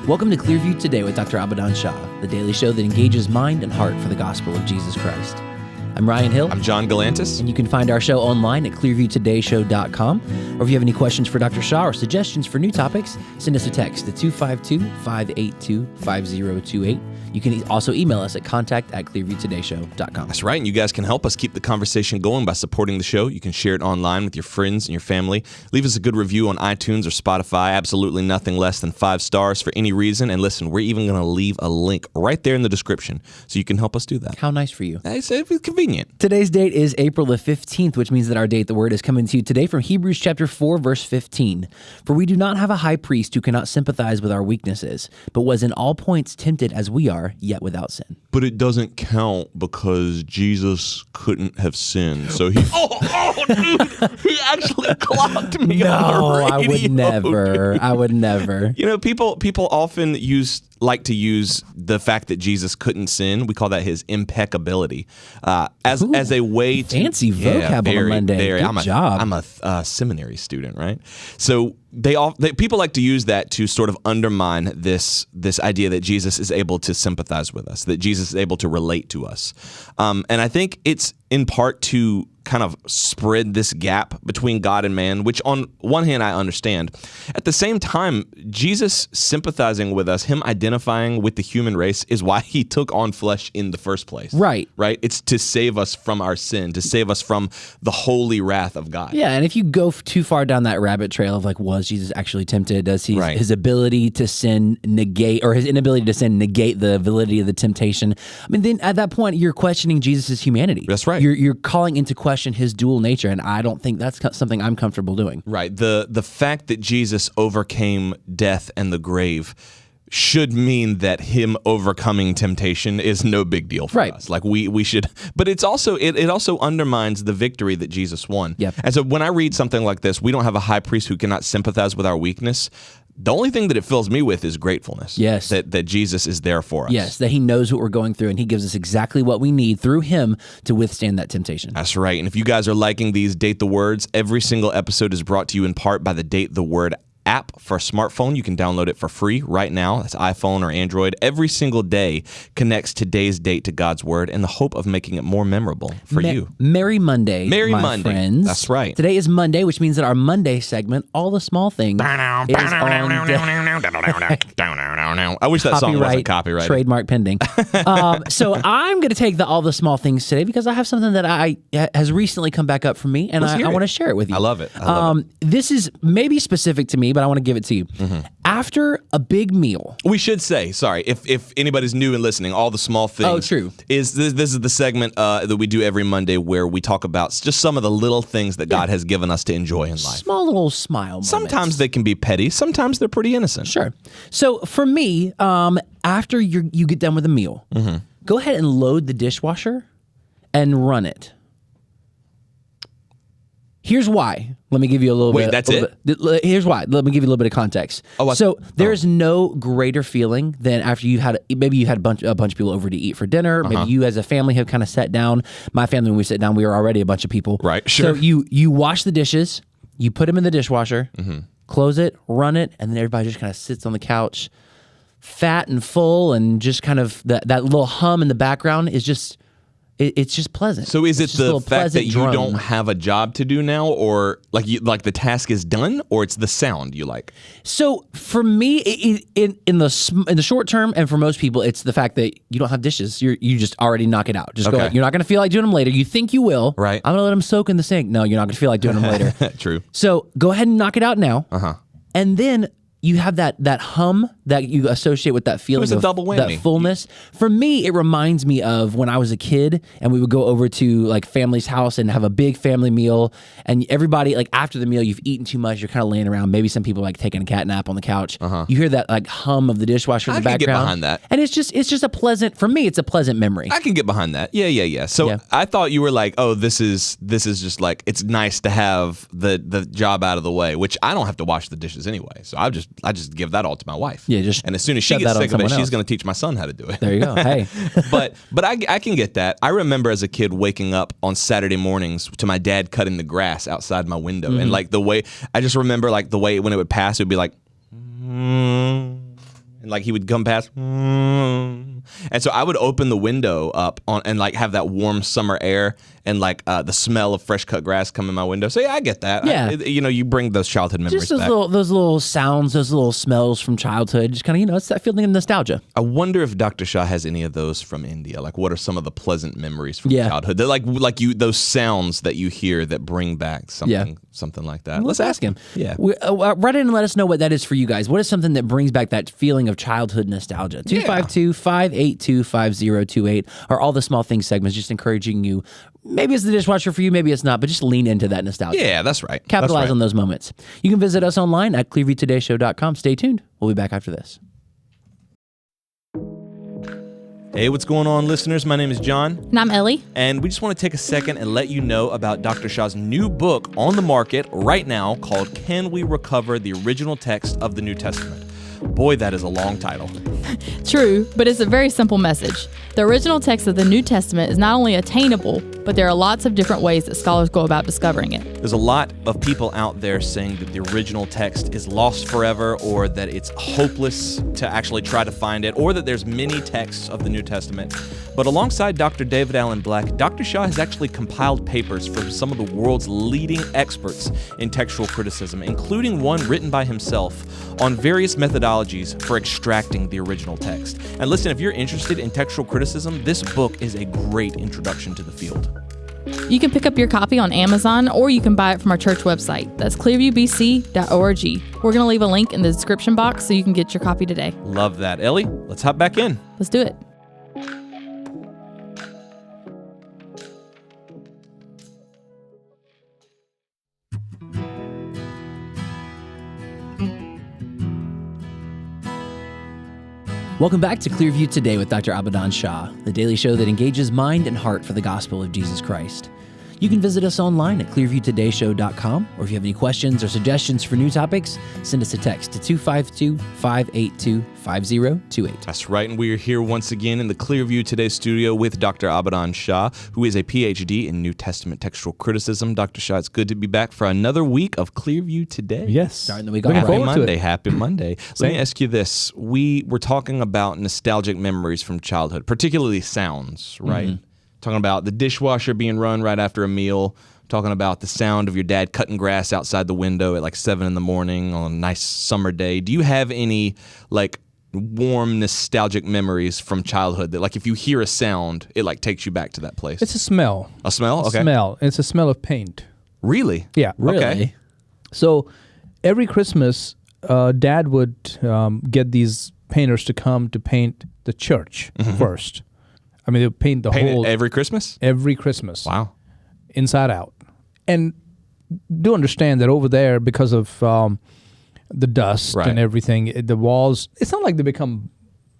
Welcome to Clearview Today with Dr. Abadan Shah, the daily show that engages mind and heart for the gospel of Jesus Christ. I'm Ryan Hill. I'm John Galantis. And you can find our show online at clearviewtodayshow.com. Or if you have any questions for Dr. Shah or suggestions for new topics, send us a text to 252-582-5028. You can also email us at contact@clearviewtodayshow.com. That's right, and you guys can help us keep the conversation going by supporting the show. You can share it online with your friends and your family. Leave us a good review on iTunes or Spotify. Absolutely nothing less than 5 stars for any reason. And listen, we're even going to leave a link right there in the description so you can help us do that. How nice for you. It's convenient. Today's date is April the 15th, which means that our Date the Word is coming to you today from Hebrews chapter 4, verse 15. For we do not have a high priest who cannot sympathize with our weaknesses, but was in all points tempted as we are, yet without sin. But it doesn't count because Jesus couldn't have sinned. So he... dude, he actually clocked me on the radio. I would never. You know, people often like to use the fact that Jesus couldn't sin. We call that his impeccability as a way to fancy vocab on Monday. Good job. I'm a seminary student, right? So people like to use that to sort of undermine this idea that Jesus is able to sympathize with us, that Jesus is able to relate to us, and I think it's in part to kind of spread this gap between God and man, which on one hand I understand. At the same time, Jesus sympathizing with us, him identifying with the human race, is why he took on flesh in the first place. Right. It's to save us from our sin, to save us from the holy wrath of God. Yeah, and if you go too far down that rabbit trail of like, was Jesus actually tempted? Does his ability to sin negate, or his inability to sin negate the validity of the temptation? I mean, then at that point, you're questioning Jesus' humanity. That's right. You're calling into question his dual nature, and I don't think that's something I'm comfortable doing. Right. The fact that Jesus overcame death and the grave should mean that him overcoming temptation is no big deal for us. Like we should, but it's also it also undermines the victory that Jesus won. Yep. And so when I read something like this, we don't have a high priest who cannot sympathize with our weakness. The only thing that it fills me with is gratefulness. Yes. That Jesus is there for us. Yes, that he knows what we're going through, and he gives us exactly what we need through him to withstand that temptation. That's right. And if you guys are liking these Date the Words, every single episode is brought to you in part by the Date the Word app for a smartphone. You can download it for free right now. That's iPhone or Android. Every single day connects today's date to God's Word in the hope of making it more memorable for you. Merry Monday, my friends. That's right. Today is Monday, which means that our Monday segment, All the Small Things, is on I wish that song wasn't copyrighted. Trademark pending. So I'm going to take the All the Small Things today because I have something that has recently come back up for me, and I want to share it with you. I love it. This is maybe specific to me, but I want to give it to you. Mm-hmm. After a big meal. We should say, sorry, if anybody's new and listening, All the Small Things. Oh, true. This is the segment that we do every Monday where we talk about just some of the little things that God has given us to enjoy in life. Small little smile moments. Sometimes they can be petty. Sometimes they're pretty innocent. Sure. So for me, after you get done with a meal, go ahead and load the dishwasher and run it. Here's why. Let me give you a little bit. Wait, that's it? Here's why. Let me give you a little bit of context. There's no greater feeling than after you had a bunch of people over to eat for dinner. Maybe you as a family have kind of sat down. My family, when we sit down, we were already a bunch of people. Right, sure. So you wash the dishes, you put them in the dishwasher, close it, run it, and then everybody just kind of sits on the couch, fat and full, and just kind of that little hum in the background is just... It's just pleasant. So is it the fact that you don't have a job to do now, or like the task is done, or it's the sound you like? So for me, in the short term, and for most people, it's the fact that you don't have dishes. You just already knock it out. Just go. You're not going to feel like doing them later. You think you will. Right. I'm going to let them soak in the sink. No, you're not going to feel like doing them later. True. So go ahead and knock it out now. And then you have that hum that you associate with that feeling of double whammy. That fullness. For me, it reminds me of when I was a kid and we would go over to like family's house and have a big family meal, and everybody, like after the meal, you've eaten too much, you're kind of laying around, maybe some people like taking a cat nap on the couch. You hear that like hum of the dishwasher in the background. I can get behind that. And it's just a pleasant, for me, it's a pleasant memory. I can get behind that. Yeah. So I thought you were like, oh, this is just like, it's nice to have the job out of the way, which I don't have to wash the dishes anyway. So I just give that all to my wife. Yeah, and as soon as she gets sick of it, she's going to teach my son how to do it. There you go. Hey. but I can get that. I remember as a kid waking up on Saturday mornings to my dad cutting the grass outside my window. And like the way, I just remember like the way when it would pass, it would be like, and and like he would come past, and so I would open the window up and like have that warm summer air and like the smell of fresh cut grass come in my window. So yeah, I get that. Yeah. You bring those childhood memories Just those back. those little sounds, those little smells from childhood. Just kind of, it's that feeling of nostalgia. I wonder if Dr. Shah has any of those from India. Like, what are some of the pleasant memories from Yeah. childhood? They're like you, those sounds that you hear that bring back something like that. Let's ask him. Yeah. Write in and let us know what that is for you guys. What is something that brings back that feeling of childhood nostalgia? 252-582-5028 are all the small things segments, just encouraging you. Maybe it's the dishwasher for you, maybe it's not, but just lean into that nostalgia. Yeah, that's right. Capitalize on those moments. You can visit us online at clearviewtodayshow.com. Stay tuned. We'll be back after this. Hey, what's going on, listeners? My name is John. And I'm Ellie. And we just want to take a second and let you know about Dr. Shah's new book on the market right now called Can We Recover the Original Text of the New Testament? Boy, that is a long title. True, but it's a very simple message. The original text of the New Testament is not only attainable, but there are lots of different ways that scholars go about discovering it. There's a lot of people out there saying that the original text is lost forever, or that it's hopeless to actually try to find it, or that there's many texts of the New Testament. But alongside Dr. David Allen Black, Dr. Shah has actually compiled papers from some of the world's leading experts in textual criticism, including one written by himself on various methodologies for extracting the original text. And listen, if you're interested in textual criticism, this book is a great introduction to the field. You can pick up your copy on Amazon, or you can buy it from our church website. That's clearviewbc.org. We're going to leave a link in the description box so you can get your copy today. Love that. Ellie, let's hop back in. Let's do it. Welcome back to Clearview Today with Dr. Abadan Shah, the daily show that engages mind and heart for the gospel of Jesus Christ. You can visit us online at clearviewtodayshow.com, or if you have any questions or suggestions for new topics, send us a text to 252-582-5028. That's right, and we are here once again in the Clearview Today studio with Dr. Abadan Shah, who is a PhD in New Testament textual criticism. Dr. Shah, it's good to be back for another week of Clearview Today. Yes. Starting the week off. Looking Happy forward to Monday. it. Happy Monday. Let me ask you this. We were talking about nostalgic memories from childhood, particularly sounds, right? Mm-hmm. Talking about the dishwasher being run right after a meal, talking about the sound of your dad cutting grass outside the window at like 7 a.m. on a nice summer day. Do you have any like warm nostalgic memories from childhood that like if you hear a sound, it like takes you back to that place? It's a smell. A smell? Okay. Smell. It's a smell of paint. Really? Yeah. Really? Okay. So every Christmas, Dad would get these painters to come to paint the church first. I mean, they would paint the whole... every Christmas? Every Christmas. Wow. Inside out. And do understand that over there, because of the dust and everything, the walls, it's not like they become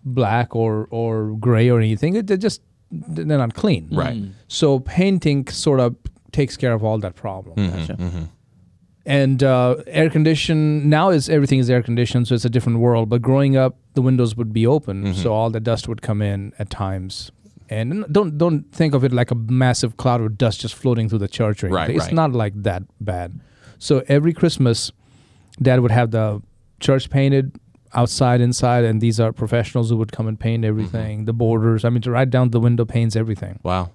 black or gray or anything. They're not clean. Right. So painting sort of takes care of all that problem. Gotcha. And air condition, now everything is air conditioned, so it's a different world. But growing up, the windows would be open, so all the dust would come in at times. And don't think of it like a massive cloud of dust just floating through the church or anything. It's not like that bad. So every Christmas, Dad would have the church painted outside, inside, and these are professionals who would come and paint everything, the borders, to right down the window panes, everything. Wow.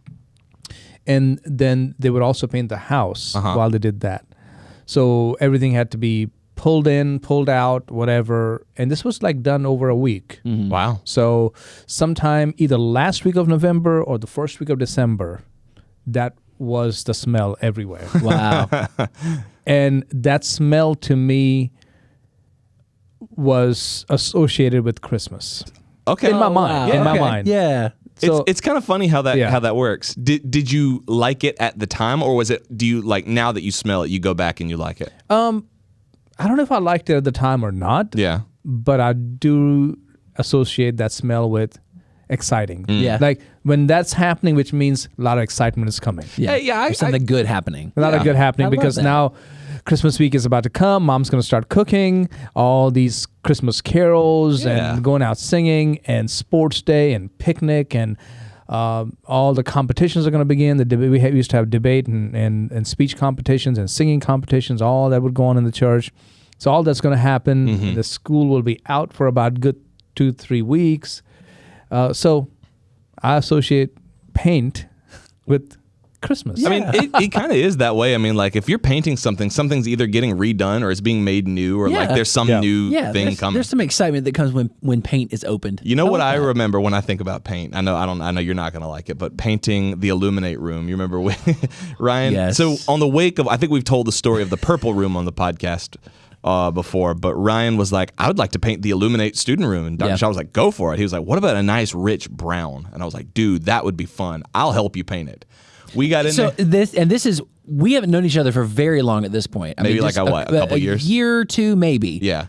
And then they would also paint the house while they did that. So everything had to be pulled in, pulled out, whatever. And this was like done over a week. Mm-hmm. Wow. So sometime either last week of November or the first week of December, that was the smell everywhere. Wow. And that smell to me was associated with Christmas. Okay. In my mind. Wow. In my Okay. mind. Yeah. So it's kind of funny how that works. Did you like it at the time, or do you like now that you smell it, you go back and you like it? I don't know if I liked it at the time or not. Yeah. But I do associate that smell with exciting. Yeah. Like when that's happening, which means a lot of excitement is coming. Yeah. Yeah, There's something good happening. A lot of good happening I love because that. now Christmas week is about to come. Mom's going to start cooking all these Christmas carols and going out singing, and sports day and picnic, and all the competitions are going to begin. We used to have debate and speech competitions and singing competitions, all that would go on in the church. So all that's going to happen. The school will be out for about good 2-3 weeks. So I associate paint with Christmas. I mean, it kind of is that way. I mean, like if you're painting something, something's either getting redone or it's being made new, or like there's some new thing coming. There's some excitement that comes when paint is opened. You know what I remember when I think about paint? I know you're not going to like it, but painting the Illuminate room. You remember when Ryan? Yes. So on the wake of, I think we've told the story of the purple room on the podcast before, but Ryan was like, I would like to paint the Illuminate student room, and Dr. Shah was like, go for it. He was like, what about a nice rich brown? And I was like, dude, that would be fun. I'll help you paint it. We got in there. This is, we haven't known each other for very long at this point. Maybe like a couple years? A year or two, maybe. Yeah.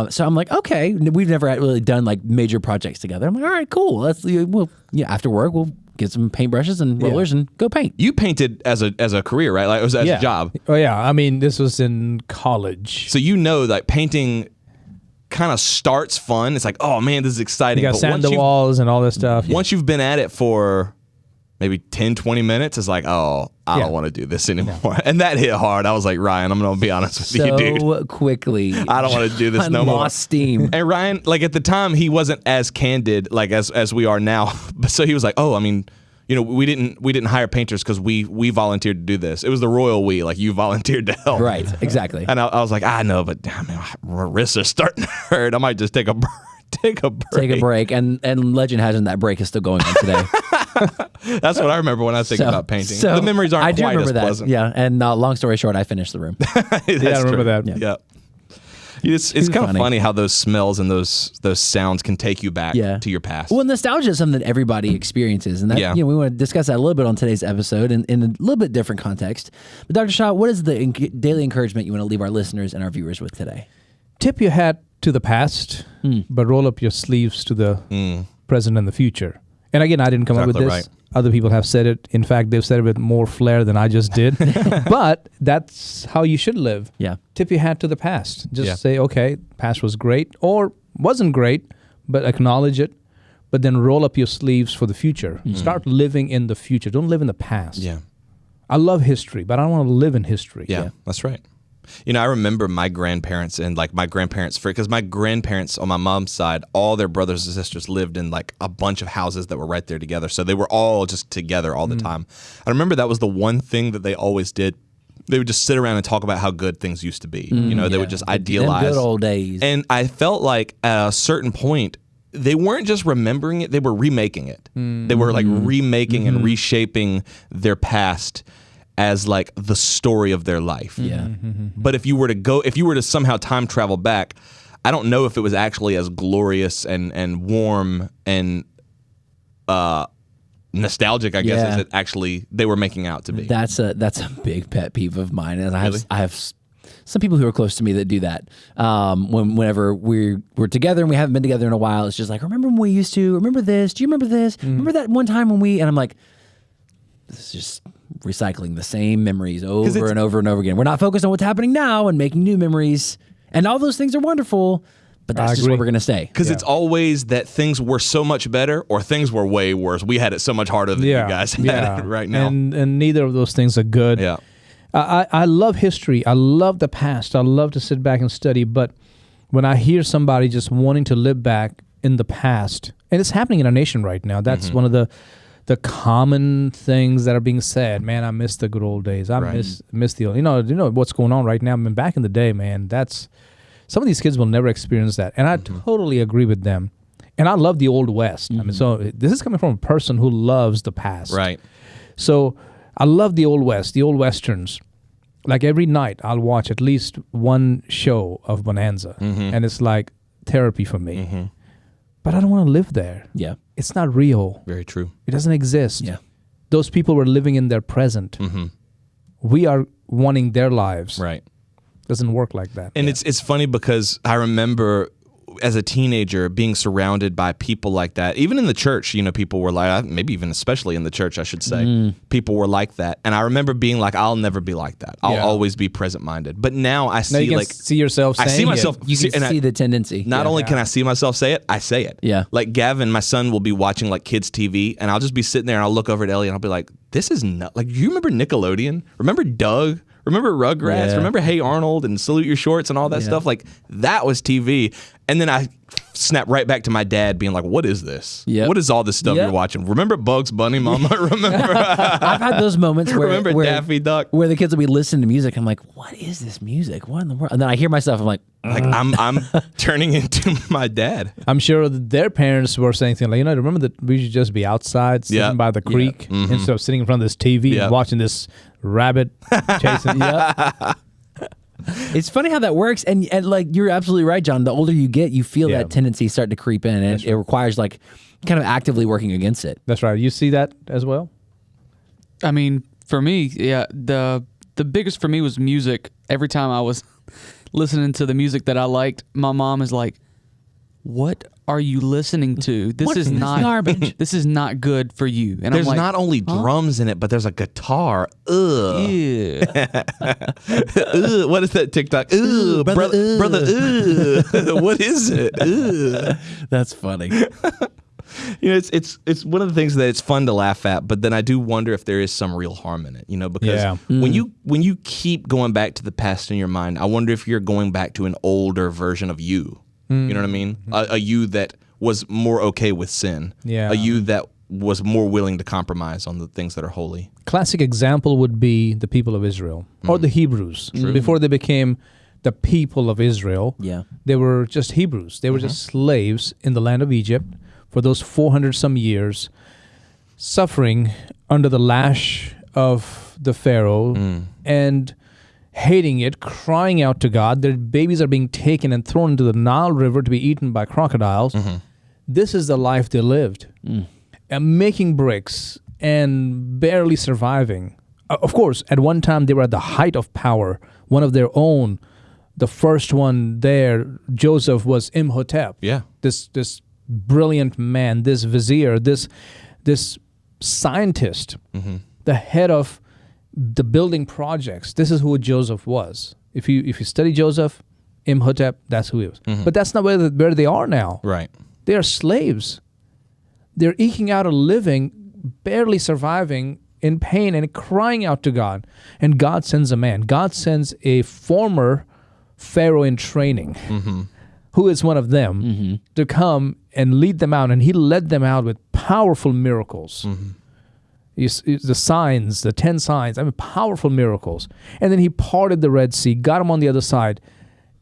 So I'm like, okay, we've never really done like major projects together. I'm like, all right, cool. After work, we'll get some paintbrushes and rollers and go paint. You painted as a career, right? Like it was as a job. Oh yeah. I mean, this was in college. So you know that painting kind of starts fun. It's like, oh man, this is exciting. You got sand the walls and all this stuff. Once you've been at it for maybe 10, 20 minutes, it's like, oh, I don't want to do this anymore. No. And that hit hard. I was like, Ryan, I'm going to be honest with you, dude. So quickly. I don't want to do this no more. Lost steam. And Ryan, like at the time, he wasn't as candid like as we are now. So he was like, oh, I mean, you know, we didn't hire painters because we volunteered to do this. It was the royal we, like you volunteered to help. Right, exactly. And I was like, I know, but damn, my wrists are starting to hurt. I might just take a break. Take a break, and legend has it that break is still going on today. That's what I remember when I think about painting. So the memories aren't quite as pleasant. Yeah, and long story short, I finished the room. I remember that. Yeah. It's kind of funny how those smells and those sounds can take you back to your past. Well, nostalgia is something that everybody experiences, and that we want to discuss that a little bit on today's episode in a little bit different context. But Dr. Shah, what is the daily encouragement you want to leave our listeners and our viewers with today? Tip your hat to the past, but roll up your sleeves to the present and the future. And again, I didn't come up with this. Right. Other people have said it. In fact, they've said it with more flair than I just did. But that's how you should live. Yeah. Tip your hat to the past. Just say, okay, past was great or wasn't great, but acknowledge it. But then roll up your sleeves for the future. Start living in the future. Don't live in the past. Yeah. I love history, but I don't want to live in history. Yeah, that's right. You know, I remember my grandparents and like my grandparents, because my grandparents on my mom's side, all their brothers and sisters lived in like a bunch of houses that were right there together. So they were all just together all the time. I remember that was the one thing that they always did. They would just sit around and talk about how good things used to be. You know, they would just idealize. Them good old days. And I felt like at a certain point, they weren't just remembering it, they were remaking it. They were like remaking and reshaping their past as like the story of their life. Yeah. But if you were to somehow time travel back, I don't know if it was actually as glorious and warm and nostalgic, I guess, as it actually they were making out to be. That's a big pet peeve of mine, and I have some people who are close to me that do that. Whenever we're together and we haven't been together in a while, it's just like, remember when we used to? Remember this? Do you remember this? Remember that one time when we? And I'm like, this is just recycling the same memories over and over and over again. We're not focused on what's happening now and making new memories. And all those things are wonderful, but that's just where we're going to stay. Because it's always that things were so much better or things were way worse. We had it so much harder than you guys had it right now. And neither of those things are good. Yeah. I love history. I love the past. I love to sit back and study. But when I hear somebody just wanting to live back in the past, and it's happening in our nation right now, that's one of the common things that are being said. Man, I miss the good old days. I miss the old. You know what's going on right now. I mean, back in the day, man, some of these kids will never experience that, and I totally agree with them. And I love the Old West. I mean, so this is coming from a person who loves the past. Right. So I love the Old West, the old Westerns. Like every night, I'll watch at least one show of Bonanza, and it's like therapy for me. But I don't want to live there. Yeah. It's not real. Very true. It doesn't exist. Yeah. Those people were living in their present. We are wanting their lives. Right. Doesn't work like that. And it's funny because I remember as a teenager being surrounded by people like that. Even in the church, you know, people were like, maybe even especially in the church, I should say, people were like that. And I remember being like, I'll never be like that. I'll always be present-minded. But now I see, you can see yourself saying I see myself. You can see the tendency. Not only can I see myself say it, I say it. Yeah. Like Gavin, my son, will be watching like kids TV, and I'll just be sitting there and I'll look over at Ellie and I'll be like, this is not like, you remember Nickelodeon? Remember Doug? Remember Rugrats? Yeah. Remember Hey Arnold and Salute Your Shorts and all that stuff? Like, that was TV. And then I snap right back to my dad being like, "What is this? Yep. What is all this stuff Yep. you're watching? Remember Bugs Bunny, Mama? Remember? I've had those moments where Remember Daffy Duck? where the kids will be listening to music. I'm like, what is this music? What in the world? And then I hear myself. I'm like, Like I'm turning into my dad. I'm sure that their parents were saying things like, remember that we should just be outside sitting Yep. by the creek instead of sitting in front of this TV Yep. and watching this rabbit chasing. It's funny how that works, and like you're absolutely right, John. The older you get, you feel Yeah. that tendency start to creep in, and it requires like kind of actively working against it. That's right. You see that as well? I mean, for me, yeah, the biggest for me was music. Every time I was listening to the music that I liked, my mom is like, "What are you listening to? This is not garbage. This is not good for you." And There's I'm like, not only drums in it, but there's a guitar. Ugh. "Ew." Ugh. What is that TikTok? Ugh, brother, brother. Ugh. What is it? Ugh. That's funny. It's one of the things that it's fun to laugh at, but then I do wonder if there is some real harm in it, because Yeah. when you keep going back to the past in your mind, I wonder if you're going back to an older version of you. You know what I mean? A you that was more okay with sin. Yeah. A you that was more willing to compromise on the things that are holy. Classic example would be the people of Israel or the Hebrews. Before they became the people of Israel, Yeah. they were just Hebrews. They were just slaves in the land of Egypt for those 400 some years, suffering under the lash of the Pharaoh and hating it, crying out to God. Their babies are being taken and thrown into the Nile River to be eaten by crocodiles. This is the life they lived. And making bricks and barely surviving. Of course, at one time they were at the height of power. One of their own, the first one there, Joseph, was Imhotep. Yeah. This brilliant man, this vizier, this scientist, the head of the building projects. This is who Joseph was. If you study Joseph, Imhotep, that's who he was. But that's not where they are now. Right. They are slaves. They're eking out a living, barely surviving, in pain and crying out to God. And God sends a man. God sends a former Pharaoh in training, who is one of them, to come and lead them out. And he led them out with powerful miracles. The signs, the 10 signs, powerful miracles. And then he parted the Red Sea, got them on the other side,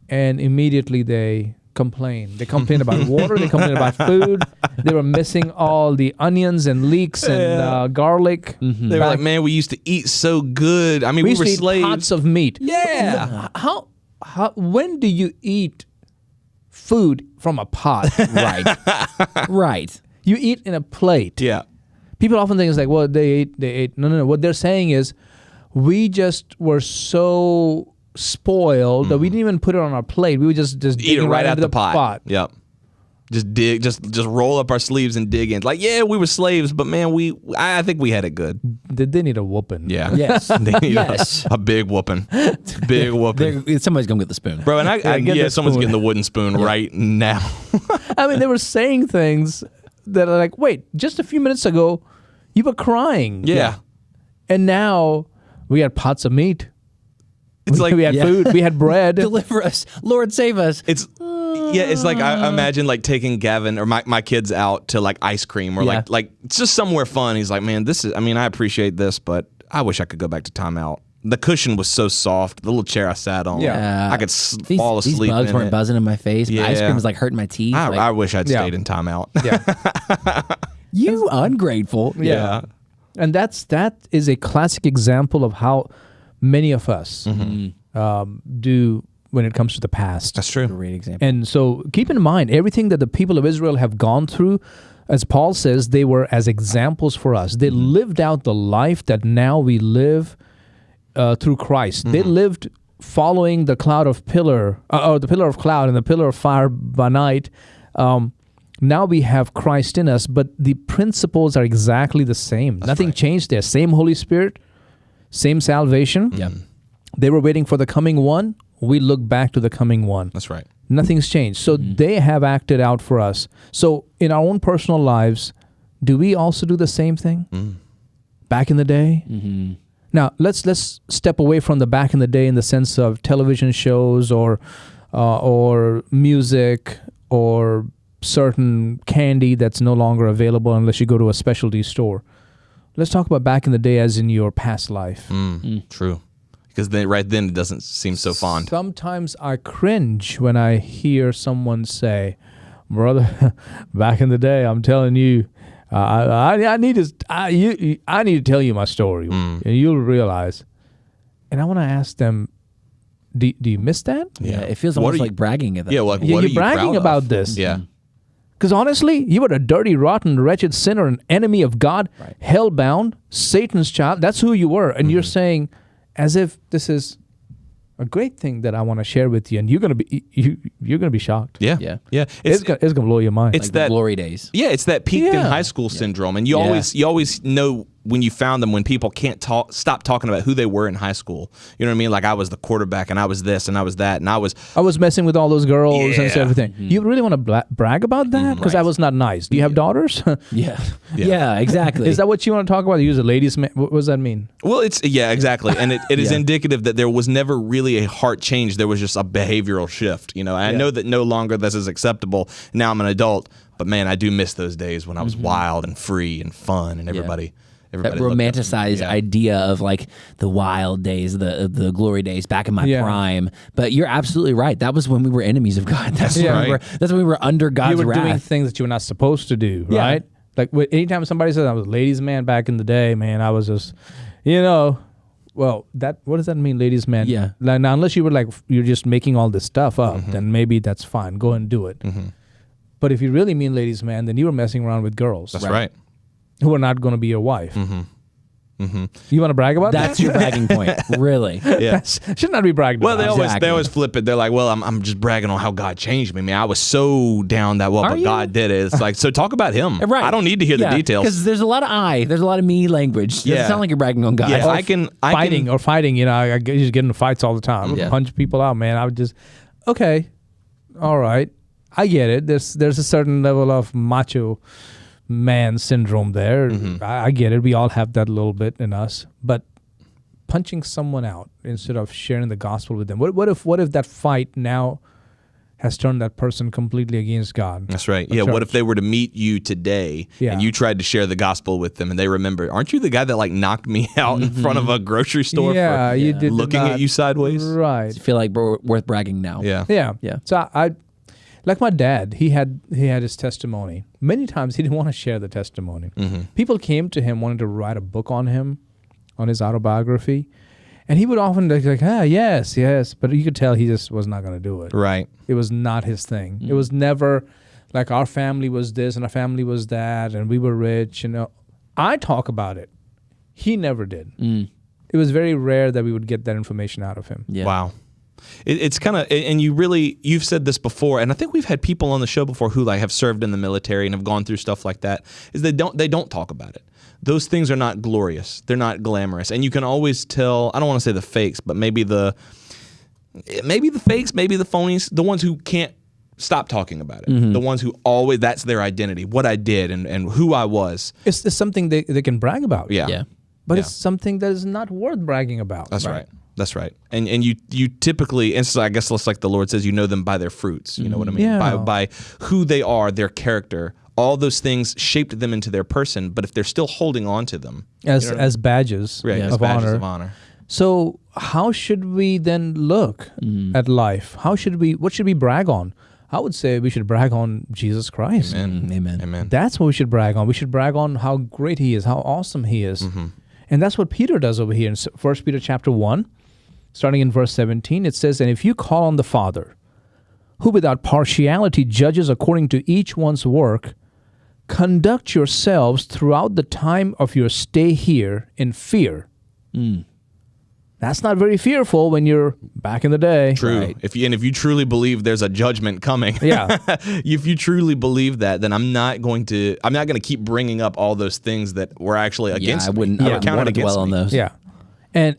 and immediately they complained. They complained about water, they complained about food. They were missing all the onions and leeks and garlic. They were like, man, we used to eat so good. I mean, we used were to eat slaves. pots of meat. Yeah. How when do you eat food from a pot? Right. Right. You eat in a plate. Yeah. People often think it's like, well, they ate. No. What they're saying is, we just were so spoiled that we didn't even put it on our plate. We would just Eat it right out into the pot. Yep. Just dig, just roll up our sleeves and dig in. Like, yeah, we were slaves, but man, I think we had it good. They need a whooping. Yeah. Yes. They need Yes. a big whooping. Big whooping. Somebody's gonna get the spoon. Bro, and get the someone's spoon. getting the wooden spoon right now. I mean, they were saying things that are like, wait, just a few minutes ago, you were crying. Yeah. And now we had pots of meat. It's like, we had food. We had bread. Deliver us, Lord, save us. it's like I imagine like taking Gavin or my kids out to like ice cream or Yeah. like it's just somewhere fun. He's like, man, I appreciate this, but I wish I could go back to timeout. The cushion was so soft. The little chair I sat on, Yeah. I could These, fall asleep These bugs in weren't it. buzzing in my face. My ice Yeah. cream was like hurting my teeth. I Like, wish I'd Yeah. stayed in timeout. Yeah. you ungrateful. Yeah. And that is a classic example of how many of us do when it comes to the past. That's true. Great example. And so keep in mind, everything that the people of Israel have gone through, as Paul says, they were as examples for us. They lived out the life that now we live through Christ. They lived following the cloud of pillar, or the pillar of cloud and the pillar of fire by night. Now we have Christ in us, but the principles are exactly the same. Nothing changed there. Same Holy Spirit, same salvation. Yep. They were waiting for the coming one. We look back to the coming one. That's right. Nothing's changed. So they have acted out for us. So in our own personal lives, do we also do the same thing? Back in the day? Now, let's step away from the back in the day in the sense of television shows or music or certain candy that's no longer available unless you go to a specialty store. Let's talk about back in the day, as in your past life. True. Because right then it doesn't seem so fond. Sometimes I cringe when I hear someone say, "Brother, back in the day, I'm telling you, I need to tell you my story, and you'll realize." And I want to ask them, do you miss that? Yeah, it feels almost like bragging at that. Yeah, like, You're what are you bragging proud about of? this. Yeah. Because honestly, you were a dirty, rotten, wretched sinner, an enemy of God, hell-bound, Satan's child. That's who you were. And you're saying, as if this is a great thing that I want to share with you, and you're gonna be shocked. Yeah. Yeah. Yeah. It's gonna blow your mind. It's Like the that glory days. Yeah, it's that peaked in Yeah. high school syndrome, and you always know when you found them when people can't stop talking about who they were in high school. You know what I mean? Like, I was the quarterback, and I was this, and I was that, and I was. I was messing with all those girls and Yeah. everything. You really want to brag about that? Because I was not nice. Do you have daughters? Yeah. Yeah, exactly. Is that what you want to talk about? Use a ladies' man. What does that mean? Well, exactly, and it is Yeah. indicative that there was never really a heart change. There was just a behavioral shift. You know, I know that no longer this is acceptable. Now I'm an adult, but man, I do miss those days when I was wild and free and fun, and everybody. that looked at me. romanticized Yeah. idea of like the wild days, the glory days back in my Yeah. prime. But you're absolutely right. That was when we were enemies of God. That's when right. that's when we were under God's You were doing wrath. things that you were not supposed to do, Yeah. right? Like anytime somebody says I was a ladies' man back in the day, man, I was just, well, what does that mean, ladies' man? Yeah. Like, now, unless you were like, you're just making all this stuff up, then maybe that's fine. Go and do it. But if you really mean ladies' man, then you were messing around with girls That's right. who are not going to be your wife. You want to brag about That's that? your bragging point, really. Yeah. Should not be bragged Well, about. they always flip it. They're like, "Well, I'm just bragging on how God changed me. Man, I was so down that well, Are but you? God did it." It's like, so talk about Him. Right. I don't need to hear the details. Because there's a lot of there's a lot of me language. Doesn't Yeah. sound like you're bragging on God. Yeah, I can fighting. I just get in fights all the time. Yeah. Punch people out, man. I would just, okay, all right, I get it. There's a certain level of macho man syndrome there. I get it. We all have that a little bit in us, but punching someone out instead of sharing the gospel with them. What if that fight now has turned that person completely against God? That's right. Yeah. What if they were to meet you today and you tried to share the gospel with them and they remember, aren't you the guy that like knocked me out in front of a grocery store Yeah, for you did looking not- at you sideways? Right. I feel like we're worth bragging now. Yeah. Yeah. Yeah. So I like my dad, he had his testimony. Many times he didn't want to share the testimony. People came to him wanting to write a book on him, on his autobiography. And he would often be like, yes. But you could tell he just was not going to do it. Right. It was not his thing. It was never like our family was this and our family was that and we were rich. I talk about it. He never did. It was very rare that we would get that information out of him. Yeah. Wow. It's kind of, and you've said this before, and I think we've had people on the show before who like have served in the military and have gone through stuff like that, is they don't talk about it. Those things are not glorious. They're not glamorous. And you can always tell, I don't want to say the fakes, but maybe the fakes, maybe the phonies, the ones who can't stop talking about it. The ones who always, that's their identity, what I did and who I was. It's something they can brag about. Yeah. Yeah. But Yeah. it's something that is not worth bragging about. That's right. That's right. And you typically, and so I guess it's like the Lord says, you know them by their fruits. You know what I mean? Yeah. By who they are, their character. All those things shaped them into their person, but if they're still holding on to them. As badges, Right, as of, badges honor. of honor. So how should we then look at life? What should we brag on? I would say we should brag on Jesus Christ. Amen. Amen. That's what we should brag on. We should brag on how great he is, how awesome he is. And that's what Peter does over here in 1 Peter chapter 1, starting in verse 17. It says, "And if you call on the Father, who without partiality judges according to each one's work, conduct yourselves throughout the time of your stay here in fear." That's not very fearful when you're back in the day. True. Right. If you truly believe there's a judgment coming, Yeah. if you truly believe that, then I'm not going to keep bringing up all those things that were actually Yeah, against I me. wouldn't, that I were wouldn't counted want to against dwell on me. those. Yeah. And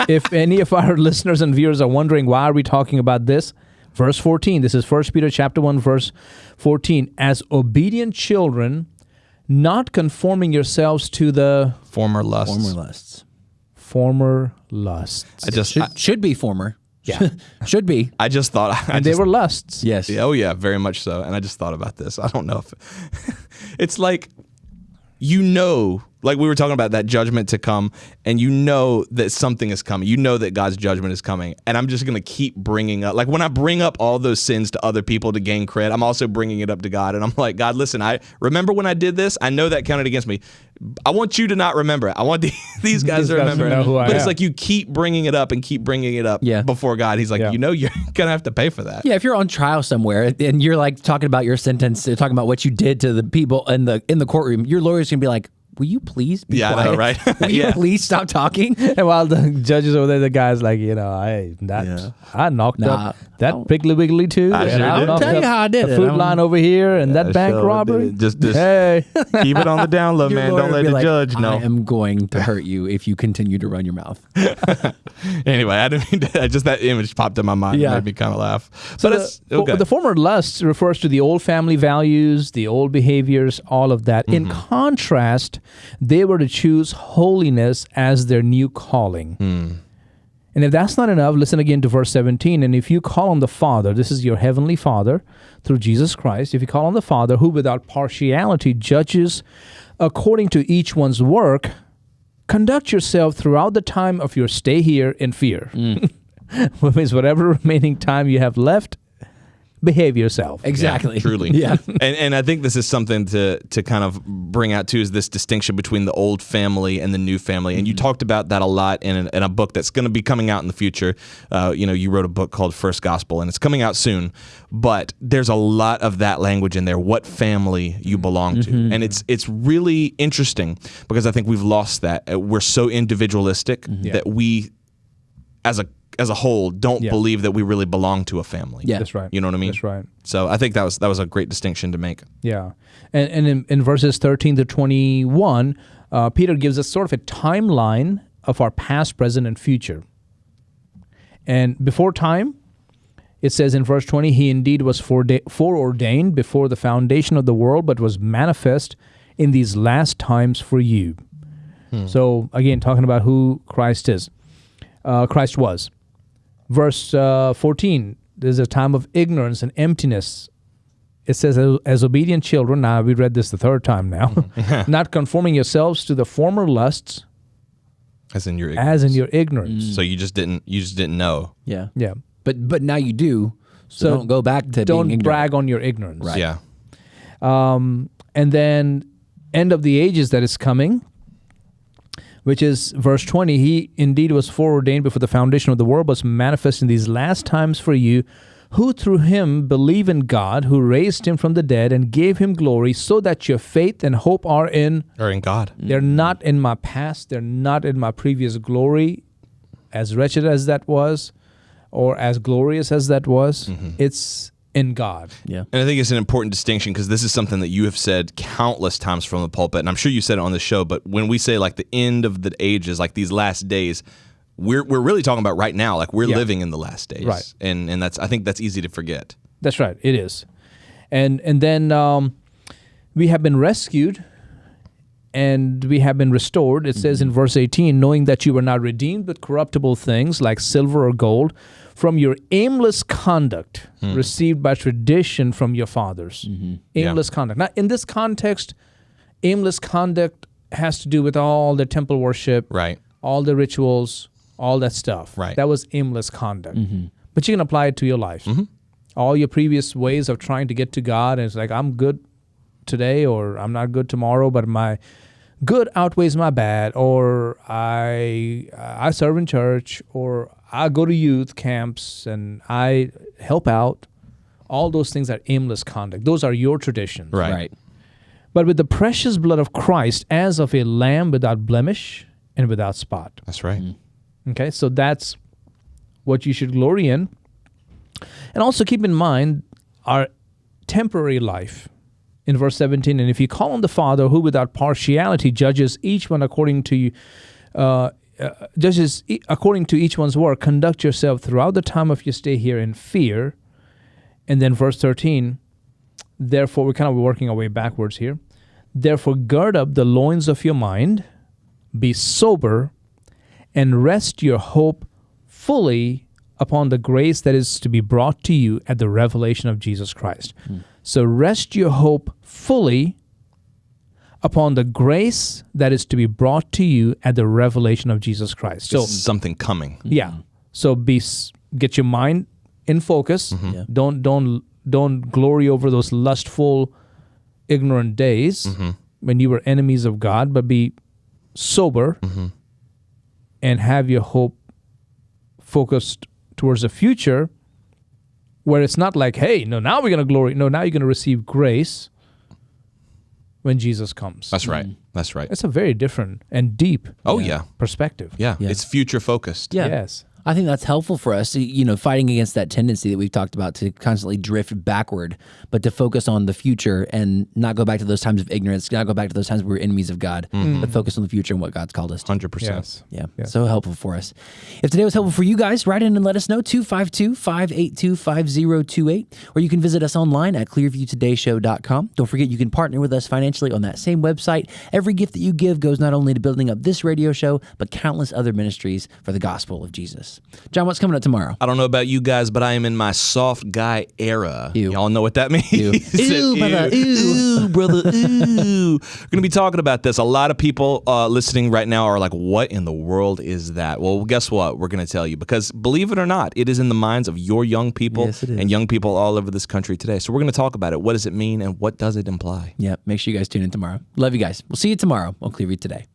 if any of our listeners and viewers are wondering why are we talking about this, verse 14, this is 1 Peter chapter 1, verse 14. "As obedient children, not conforming yourselves to the Former lusts. Former lusts. former lusts." I just Should be former. Yeah. Should be. I just thought, And they were lusts. Yes. Yeah, oh yeah, very much so. And I just thought about this. I don't know if it's like, like we were talking about that judgment to come, and that something is coming. That God's judgment is coming. And I'm just going to keep bringing up, like when I bring up all those sins to other people to gain credit, I'm also bringing it up to God. And I'm like, God, listen, I remember when I did this. I know that counted against me. I want you to not remember it. I want these guys to remember know who I But it's am. like you keep bringing it up and keep bringing it up before God. He's like, Yeah. you're going to have to pay for that. Yeah, if you're on trial somewhere and you're like talking about your sentence, talking about what you did to the people in the courtroom, your lawyer's gonna be like, will you please be Yeah, I quiet? know, right? Will you Yeah. please stop talking? And while the judges over there, the guy's like, I knocked up that Piggly Wiggly too. I and sure did. knocked Tell you up how I did the it. food I'm- line over here and that bank sure robbery. did. Just hey. keep it on the down low, Your man. lawyer Don't would let be the like, judge know. I am going to hurt you if you continue to run your mouth. Anyway, I didn't mean to, just that image popped in my mind. Yeah. It made me kind of laugh. So But it's okay. the former lusts refers to the old family values, the old behaviors, all of that. In contrast, they were to choose holiness as their new calling. And if that's not enough, listen again to verse 17. And if you call on the Father, this is your heavenly Father through Jesus Christ, if you call on the Father who without partiality judges according to each one's work, conduct yourself throughout the time of your stay here in fear. Which means whatever remaining time you have left, behave yourself. Exactly. Truly. Yeah. And I think this is something to kind of bring out too, is this distinction between the old family and the new family. And you talked about that a lot in a book that's going to be coming out in the future. You wrote a book called First Gospel, and it's coming out soon. But there's a lot of that language in there, what family you belong to. And it's really interesting because I think we've lost that. We're so individualistic that we, as a whole, don't believe that we really belong to a family. Yeah. That's right. You know what I mean? That's right. So I think that was a great distinction to make. Yeah. And in verses 13 to 21, Peter gives us sort of a timeline of our past, present, and future. And before time, it says in verse 20, he indeed was foreordained before the foundation of the world, but was manifest in these last times for you. So again, talking about who Christ is. Christ was. Verse 14, there's a time of ignorance and emptiness. It says, as obedient children, now we read this the third time now, not conforming yourselves to the former lusts, As in your ignorance. as in your ignorance. So you just didn't know. Yeah. Yeah. But now you do. So don't go back to Don't being ignorant. brag on your ignorance. Right. Yeah. And then end of the ages that is coming, which is verse 20, he indeed was foreordained before the foundation of the world, was manifest in these last times for you, who through him believe in God, who raised him from the dead and gave him glory, so that your faith and hope are in, Or in God. they're not in my past, they're not in my previous glory, as wretched as that was, or as glorious as that was. It's in God. Yeah. And I think it's an important distinction because this is something that you have said countless times from the pulpit, and I'm sure you said it on the show, but when we say like the end of the ages, like these last days, we're really talking about right now, like we're living in the last days. Right. And I think that's easy to forget. That's right, it is. And then we have been rescued and we have been restored. It says in verse 18, knowing that you were not redeemed with corruptible things like silver or gold from your aimless conduct received by tradition from your fathers. Aimless conduct. Now, in this context, aimless conduct has to do with all the temple worship, Right. all the rituals, all that stuff. Right. That was aimless conduct. But you can apply it to your life. All your previous ways of trying to get to God, and it's like, I'm good today or I'm not good tomorrow, but my good outweighs my bad, or I serve in church, or I go to youth camps and I help out. All those things are aimless conduct. Those are your traditions. Right. But with the precious blood of Christ as of a lamb without blemish and without spot. That's right. Okay, so that's what you should glory in. And also keep in mind our temporary life. In verse 17, and if you call on the Father who without partiality judges each one according to according to each one's work, conduct yourself throughout the time of your stay here in fear. And then verse 13, therefore, we're kind of working our way backwards here. Therefore, gird up the loins of your mind, be sober, and rest your hope fully upon the grace that is to be brought to you at the revelation of Jesus Christ. So rest your hope fully upon the grace that is to be brought to you at the revelation of Jesus Christ. So This is something coming. yeah. So get your mind in focus. Yeah. Don't glory over those lustful, ignorant days when you were enemies of God, but be sober and have your hope focused towards the future, where it's not like, hey, no, now we're going to glory. No, now you're going to receive grace when Jesus comes. That's right. That's right. It's a very different and deep perspective. Yeah. Yeah. It's future focused. Yeah. Yes. I think that's helpful for us, fighting against that tendency that we've talked about to constantly drift backward, but to focus on the future and not go back to those times of ignorance, not go back to those times where we were enemies of God, but focus on the future and what God's called us to. 100%. Yes. Yeah, Yeah. so helpful for us. If today was helpful for you guys, write in and let us know, 252-582-5028, or you can visit us online at clearviewtodayshow.com. Don't forget, you can partner with us financially on that same website. Every gift that you give goes not only to building up this radio show, but countless other ministries for the gospel of Jesus. John, what's coming up tomorrow? I don't know about you guys, but I am in my soft guy era. Ew. Y'all know what that means? Ew. Ew, brother, ew. Brother, ew. We're going to be talking about this. A lot of people listening right now are like, what in the world is that? Well, guess what? We're going to tell you, because believe it or not, it is in the minds of your young people Yes, it is. and young people all over this country today. So we're going to talk about it. What does it mean and what does it imply? Yeah, make sure you guys tune in tomorrow. Love you guys. We'll see you tomorrow on Clearview Today.